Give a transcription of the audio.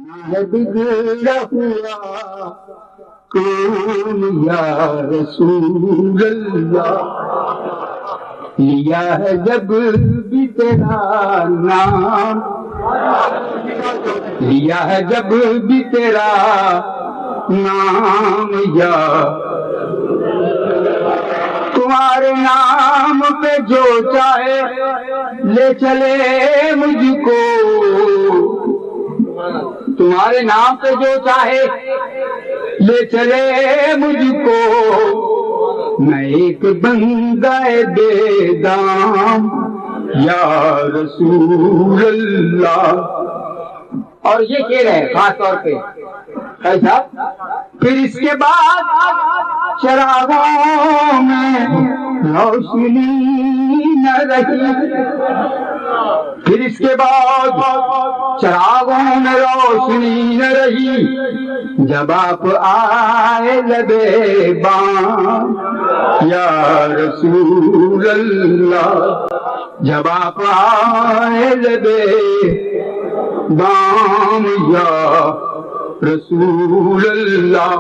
ہے بگڑا ہوا کون یا رسول اللہ، لیا ہے جب بھی تیرا نام، لیا ہے جب بھی تیرا نام یا تمہارے نام پہ جو چاہے لے چلے مجھ کو، تمہارے نام پہ جو چاہے لے چلے مجھ کو، میں ایک بندہ بے دام یا رسول اللہ۔ اور یہ شعر ہے خاص طور پہ ایسا، پھر اس کے بعد چراغوں میں روشنی نہ رہی، پھر اس کے بعد چراغوں میں روشنی نہ رہی، جب آپ آئے لبے بام یا رسول اللہ، جب آپ آئے لبے بام یا رسول اللہ۔